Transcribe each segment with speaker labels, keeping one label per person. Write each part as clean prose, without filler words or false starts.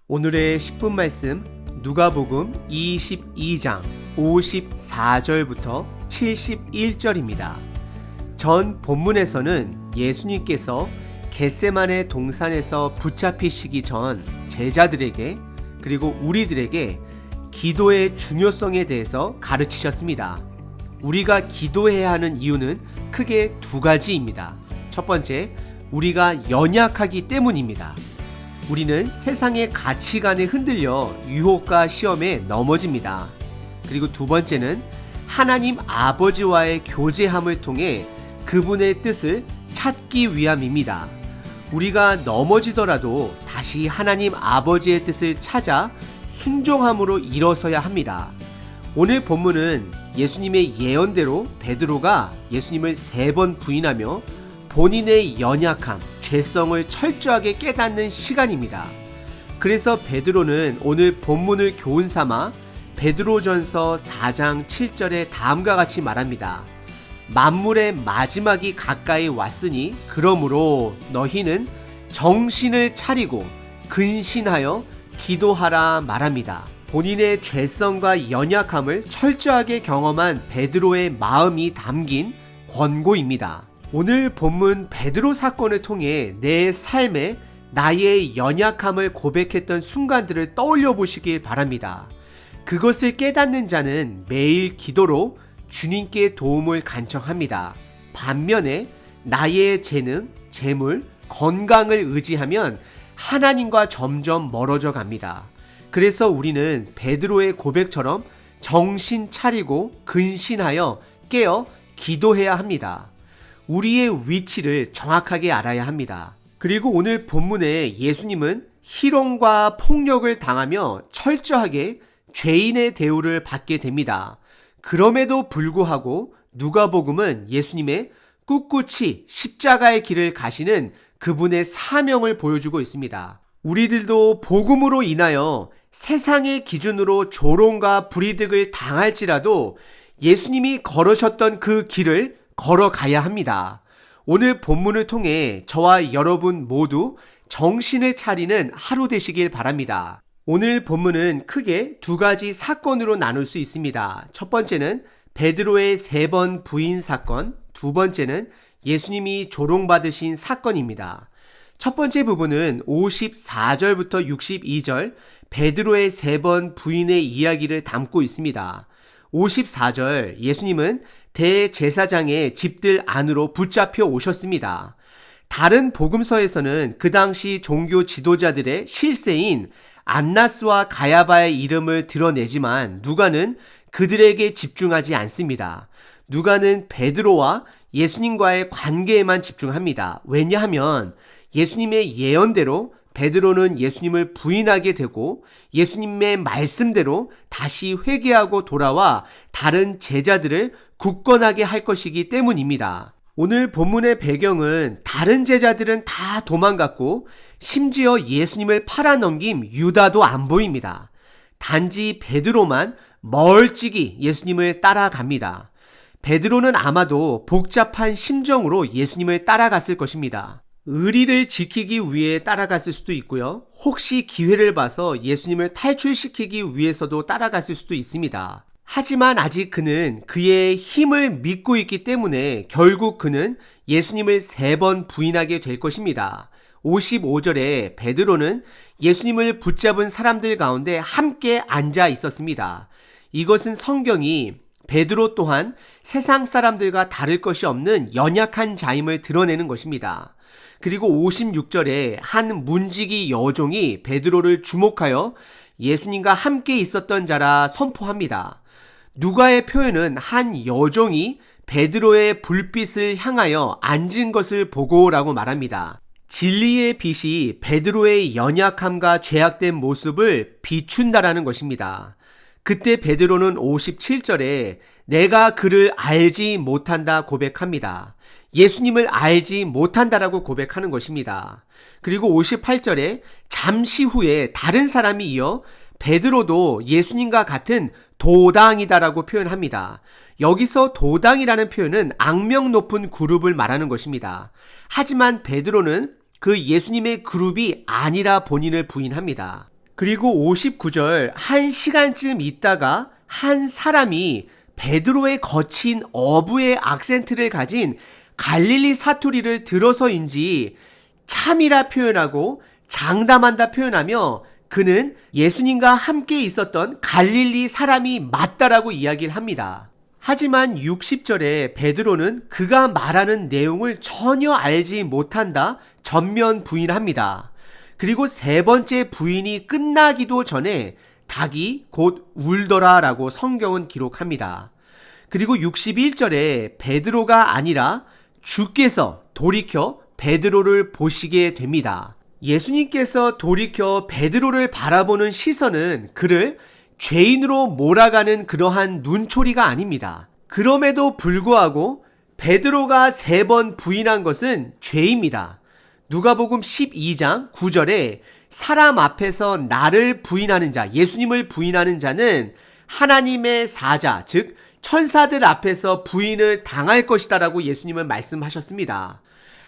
Speaker 1: 오늘의 10분 말씀 누가복음 22장 54절부터 71절입니다. 전 본문에서는 예수님께서 겟세마네 동산에서 붙잡히시기 전 제자들에게 그리고 우리들에게 기도의 중요성에 대해서 가르치셨습니다. 우리가 기도해야 하는 이유는 크게 두 가지입니다. 첫 번째, 우리가 연약하기 때문입니다. 우리는 세상의 가치관에 흔들려 유혹과 시험에 넘어집니다. 그리고 두 번째는 하나님 아버지와의 교제함을 통해 그분의 뜻을 찾기 위함입니다. 우리가 넘어지더라도 다시 하나님 아버지의 뜻을 찾아 순종함으로 일어서야 합니다. 오늘 본문은 예수님의 예언대로 베드로가 예수님을 3번 부인하며 본인의 연약함, 죄성을 철저하게 깨닫는 시간입니다. 그래서 베드로는 오늘 본문을 교훈 삼아 베드로전서 4장 7절에 다음과 같이 말합니다. 만물의 마지막이 가까이 왔으니 그러므로 너희는 정신을 차리고 근신하여 기도하라 말합니다. 본인의 죄성과 연약함을 철저하게 경험한 베드로의 마음이 담긴 권고입니다. 오늘 본문 베드로 사건을 통해 내 삶에 나의 연약함을 고백했던 순간들을 떠올려 보시길 바랍니다. 그것을 깨닫는 자는 매일 기도로 주님께 도움을 간청합니다. 반면에 나의 재능, 재물, 건강을 의지하면 하나님과 점점 멀어져 갑니다. 그래서 우리는 베드로의 고백처럼 정신 차리고 근신하여 깨어 기도해야 합니다. 우리의 위치를 정확하게 알아야 합니다. 그리고 오늘 본문에 예수님은 희롱과 폭력을 당하며 철저하게 죄인의 대우를 받게 됩니다. 그럼에도 불구하고 누가복음은 예수님의 꿋꿋이 십자가의 길을 가시는 그분의 사명을 보여주고 있습니다. 우리들도 복음으로 인하여 세상의 기준으로 조롱과 불이득을 당할지라도 예수님이 걸으셨던 그 길을 걸어가야 합니다. 오늘 본문을 통해 저와 여러분 모두 정신을 차리는 하루 되시길 바랍니다. 오늘 본문은 크게 두 가지 사건으로 나눌 수 있습니다. 첫 번째는 베드로의 3번 부인 사건, 두 번째는 예수님이 조롱받으신 사건입니다. 첫 번째 부분은 54절부터 62절 베드로의 3번 부인의 이야기를 담고 있습니다. 54절 예수님은 대제사장의 집들 안으로 붙잡혀 오셨습니다. 다른 복음서에서는 그 당시 종교 지도자들의 실세인 안나스와 가야바의 이름을 드러내지만 누가는 그들에게 집중하지 않습니다. 누가는 베드로와 예수님과의 관계에만 집중합니다. 왜냐하면 예수님의 예언대로 베드로는 예수님을 부인하게 되고 예수님의 말씀대로 다시 회개하고 돌아와 다른 제자들을 굳건하게 할 것이기 때문입니다. 오늘 본문의 배경은 다른 제자들은 다 도망갔고 심지어 예수님을 팔아넘긴 유다도 안 보입니다. 단지 베드로만 멀찍이 예수님을 따라갑니다. 베드로는 아마도 복잡한 심정으로 예수님을 따라갔을 것입니다. 의리를 지키기 위해 따라갔을 수도 있고요. 혹시 기회를 봐서 예수님을 탈출시키기 위해서도 따라갔을 수도 있습니다. 하지만 아직 그는 그의 힘을 믿고 있기 때문에 결국 그는 예수님을 3번 부인하게 될 것입니다. 55절에 베드로는 예수님을 붙잡은 사람들 가운데 함께 앉아 있었습니다. 이것은 성경이 베드로 또한 세상 사람들과 다를 것이 없는 연약한 자임을 드러내는 것입니다. 그리고 56절에 한 문지기 여종이 베드로를 주목하여 예수님과 함께 있었던 자라 선포합니다. 누가의 표현은 한 여종이 베드로의 불빛을 향하여 앉은 것을 보고라고 말합니다. 진리의 빛이 베드로의 연약함과 죄악된 모습을 비춘다라는 것입니다. 그때 베드로는 57절에 내가 그를 알지 못한다 고백합니다. 예수님을 알지 못한다라고 고백하는 것입니다. 그리고 58절에 잠시 후에 다른 사람이 이어 베드로도 예수님과 같은 도당이다라고 표현합니다. 여기서 도당이라는 표현은 악명 높은 그룹을 말하는 것입니다. 하지만 베드로는 그 예수님의 그룹이 아니라 본인을 부인합니다. 그리고 59절, 1시간쯤 있다가 한 사람이 베드로의 거친 어부의 악센트를 가진 갈릴리 사투리를 들어서인지 참이라 표현하고 장담한다 표현하며 그는 예수님과 함께 있었던 갈릴리 사람이 맞다라고 이야기를 합니다. 하지만 60절에 베드로는 그가 말하는 내용을 전혀 알지 못한다 전면 부인합니다. 그리고 세 번째 부인이 끝나기도 전에 닭이 곧 울더라 라고 성경은 기록합니다. 그리고 61절에 베드로가 아니라 주께서 돌이켜 베드로를 보시게 됩니다. 예수님께서 돌이켜 베드로를 바라보는 시선은 그를 죄인으로 몰아가는 그러한 눈초리가 아닙니다. 그럼에도 불구하고 베드로가 3번 부인한 것은 죄입니다. 누가복음 12장 9절에 사람 앞에서 나를 부인하는 자, 예수님을 부인하는 자는 하나님의 사자, 즉 천사들 앞에서 부인을 당할 것이다 라고 예수님은 말씀하셨습니다.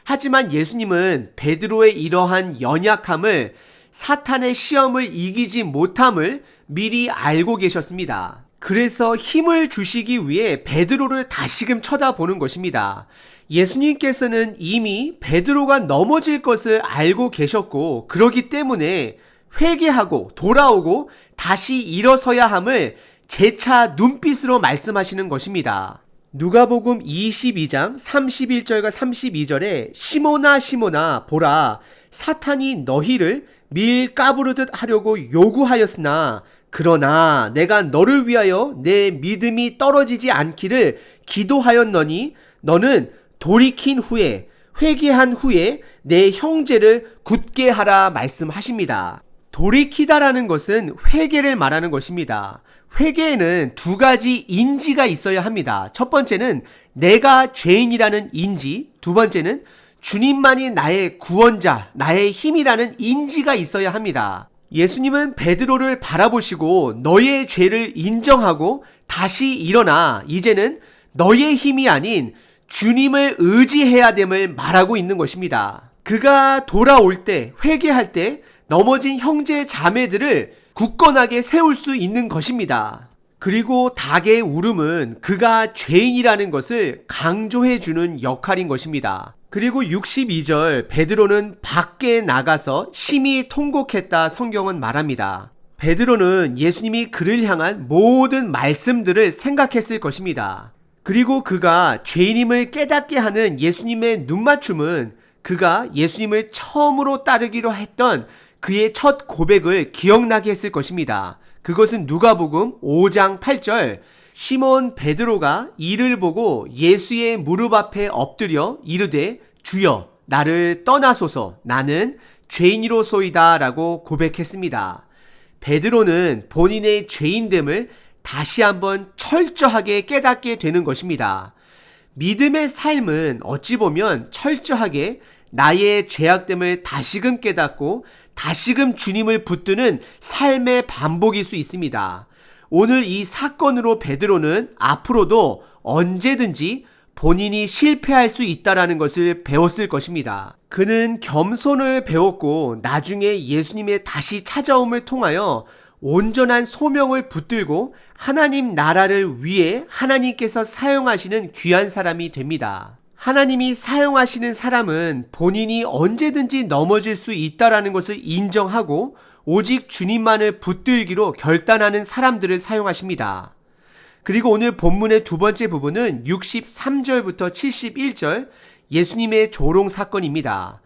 Speaker 1: 하지만 예수님은 베드로의 이러한 연약함을, 사탄의 시험을 이기지 못함을 미리 알고 계셨습니다. 그래서 힘을 주시기 위해 베드로를 다시금 쳐다보는 것입니다. 예수님께서는 이미 베드로가 넘어질 것을 알고 계셨고, 그러기 때문에 회개하고 돌아오고 다시 일어서야 함을 재차 눈빛으로 말씀하시는 것입니다. 누가복음 22장 31절과 32절에 시몬아 시몬아 보라, 사탄이 너희를 밀 까부르듯 하려고 요구하였으나 그러나 내가 너를 위하여 내 믿음이 떨어지지 않기를 기도하였노니 너는 돌이킨 후에, 회개한 후에 내 형제를 굳게 하라 말씀하십니다. 돌이키다라는 것은 회개를 말하는 것입니다. 회개에는 2가지 인지가 있어야 합니다. 첫 번째는 내가 죄인이라는 인지, 두 번째는 주님만이 나의 구원자, 나의 힘이라는 인지가 있어야 합니다. 예수님은 베드로를 바라보시고 너의 죄를 인정하고 다시 일어나 이제는 너의 힘이 아닌 주님을 의지해야 됨을 말하고 있는 것입니다. 그가 돌아올 때, 회개할 때 넘어진 형제 자매들을 굳건하게 세울 수 있는 것입니다. 그리고 닭의 울음은 그가 죄인이라는 것을 강조해주는 역할인 것입니다. 그리고 62절, 베드로는 밖에 나가서 심히 통곡했다 성경은 말합니다. 베드로는 예수님이 그를 향한 모든 말씀들을 생각했을 것입니다. 그리고 그가 죄인임을 깨닫게 하는 예수님의 눈맞춤은 그가 예수님을 처음으로 따르기로 했던 그의 첫 고백을 기억나게 했을 것입니다. 그것은 누가복음 5장 8절, 시몬 베드로가 이를 보고 예수의 무릎 앞에 엎드려 이르되 주여 나를 떠나소서 나는 죄인이로소이다 라고 고백했습니다. 베드로는 본인의 죄인됨을 다시 한번 철저하게 깨닫게 되는 것입니다. 믿음의 삶은 어찌 보면 철저하게 나의 죄악됨을 다시금 깨닫고 다시금 주님을 붙드는 삶의 반복일 수 있습니다. 오늘 이 사건으로 베드로는 앞으로도 언제든지 본인이 실패할 수 있다는 것을 배웠을 것입니다. 그는 겸손을 배웠고 나중에 예수님의 다시 찾아옴을 통하여 온전한 소명을 붙들고 하나님 나라를 위해 하나님께서 사용하시는 귀한 사람이 됩니다. 하나님이 사용하시는 사람은 본인이 언제든지 넘어질 수 있다는 것을 인정하고 오직 주님만을 붙들기로 결단하는 사람들을 사용하십니다. 그리고 오늘 본문의 2번째 부분은 63절부터 71절 예수님의 조롱 사건입니다.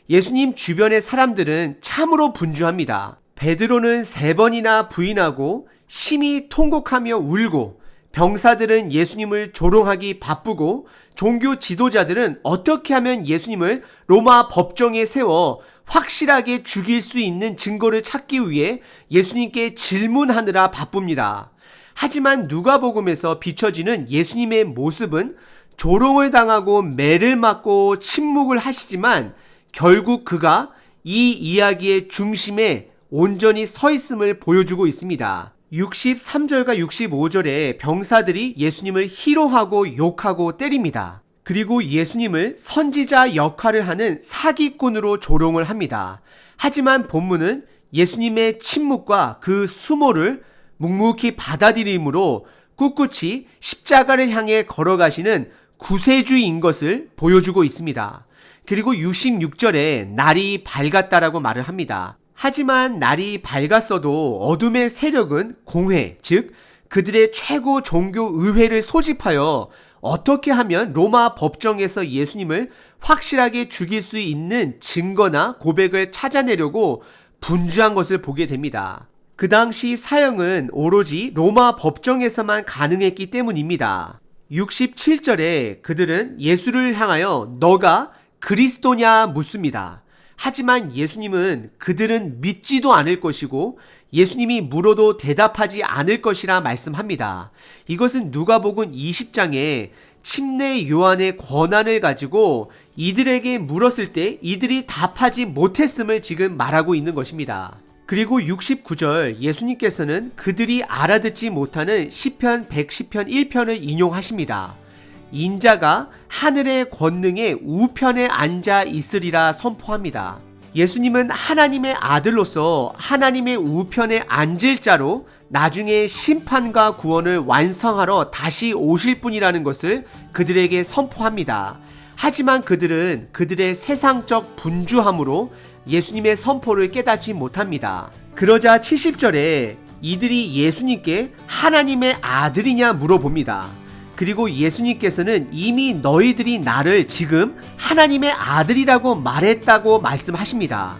Speaker 1: 예수님 주변의 사람들은 참으로 분주합니다. 베드로는 3번이나 부인하고 심히 통곡하며 울고, 병사들은 예수님을 조롱하기 바쁘고, 종교 지도자들은 어떻게 하면 예수님을 로마 법정에 세워 확실하게 죽일 수 있는 증거를 찾기 위해 예수님께 질문하느라 바쁩니다. 하지만 누가복음에서 비춰지는 예수님의 모습은 조롱을 당하고 매를 맞고 침묵을 하시지만 결국 그가 이 이야기의 중심에 온전히 서 있음을 보여주고 있습니다. 63절과 65절에 병사들이 예수님을 희롱하고 욕하고 때립니다. 그리고 예수님을 선지자 역할을 하는 사기꾼으로 조롱을 합니다. 하지만 본문은 예수님의 침묵과 그 수모를 묵묵히 받아들임으로 꿋꿋이 십자가를 향해 걸어가시는 구세주인 것을 보여주고 있습니다. 그리고 66절에 날이 밝았다라고 말을 합니다. 하지만 날이 밝았어도 어둠의 세력은 공회, 즉 그들의 최고 종교 의회를 소집하여 어떻게 하면 로마 법정에서 예수님을 확실하게 죽일 수 있는 증거나 고백을 찾아내려고 분주한 것을 보게 됩니다. 그 당시 사형은 오로지 로마 법정에서만 가능했기 때문입니다. 67절에 그들은 예수를 향하여 너가 그리스도냐 묻습니다. 하지만 예수님은 그들은 믿지도 않을 것이고 예수님이 물어도 대답하지 않을 것이라 말씀합니다. 이것은 누가복음 20장에 침례 요한의 권한을 가지고 이들에게 물었을 때 이들이 답하지 못했음을 지금 말하고 있는 것입니다. 그리고 69절 예수님께서는 그들이 알아듣지 못하는 시편 110편 1편을 인용하십니다. 인자가 하늘의 권능의 우편에 앉아 있으리라 선포합니다. 예수님은 하나님의 아들로서 하나님의 우편에 앉을 자로 나중에 심판과 구원을 완성하러 다시 오실 분이라는 것을 그들에게 선포합니다. 하지만 그들은 그들의 세상적 분주함으로 예수님의 선포를 깨닫지 못합니다. 그러자 70절에 이들이 예수님께 하나님의 아들이냐 물어봅니다. 그리고 예수님께서는 이미 너희들이 나를 지금 하나님의 아들이라고 말했다고 말씀하십니다.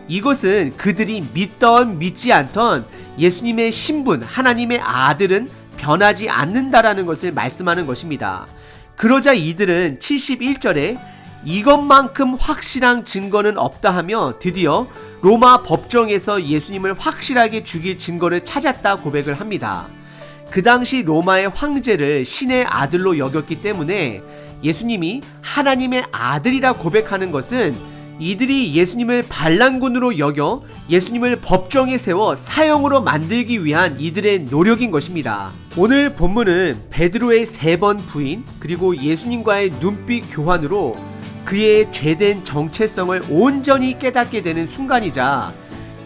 Speaker 1: 이것은 그들이 믿던 믿지 않던 예수님의 신분, 하나님의 아들은 변하지 않는다라는 것을 말씀하는 것입니다. 그러자 이들은 71절에 이것만큼 확실한 증거는 없다 하며 드디어 로마 법정에서 예수님을 확실하게 죽일 증거를 찾았다 고백을 합니다. 그 당시 로마의 황제를 신의 아들로 여겼기 때문에 예수님이 하나님의 아들이라 고백하는 것은 이들이 예수님을 반란군으로 여겨 예수님을 법정에 세워 사형으로 만들기 위한 이들의 노력인 것입니다. 오늘 본문은 베드로의 3번 부인 그리고 예수님과의 눈빛 교환으로 그의 죄된 정체성을 온전히 깨닫게 되는 순간이자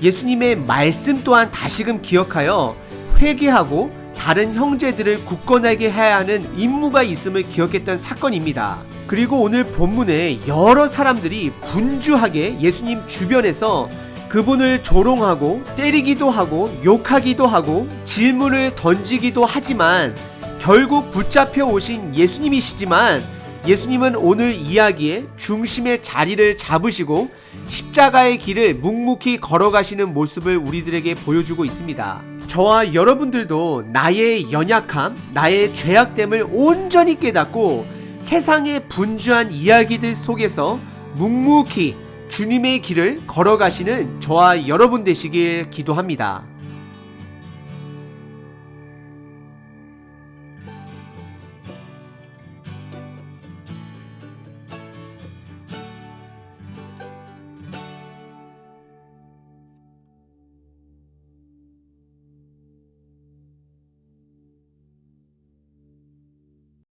Speaker 1: 예수님의 말씀 또한 다시금 기억하여 회개하고 다른 형제들을 굳건하게 해야 하는 임무가 있음을 기억했던 사건입니다. 그리고 오늘 본문에 여러 사람들이 분주하게 예수님 주변에서 그분을 조롱하고 때리기도 하고 욕하기도 하고 질문을 던지기도 하지만 결국 붙잡혀 오신 예수님이시지만 예수님은 오늘 이야기의 중심의 자리를 잡으시고 십자가의 길을 묵묵히 걸어가시는 모습을 우리들에게 보여주고 있습니다. 저와 여러분들도 나의 연약함, 나의 죄악됨을 온전히 깨닫고 세상의 분주한 이야기들 속에서 묵묵히 주님의 길을 걸어가시는 저와 여러분 되시길 기도합니다.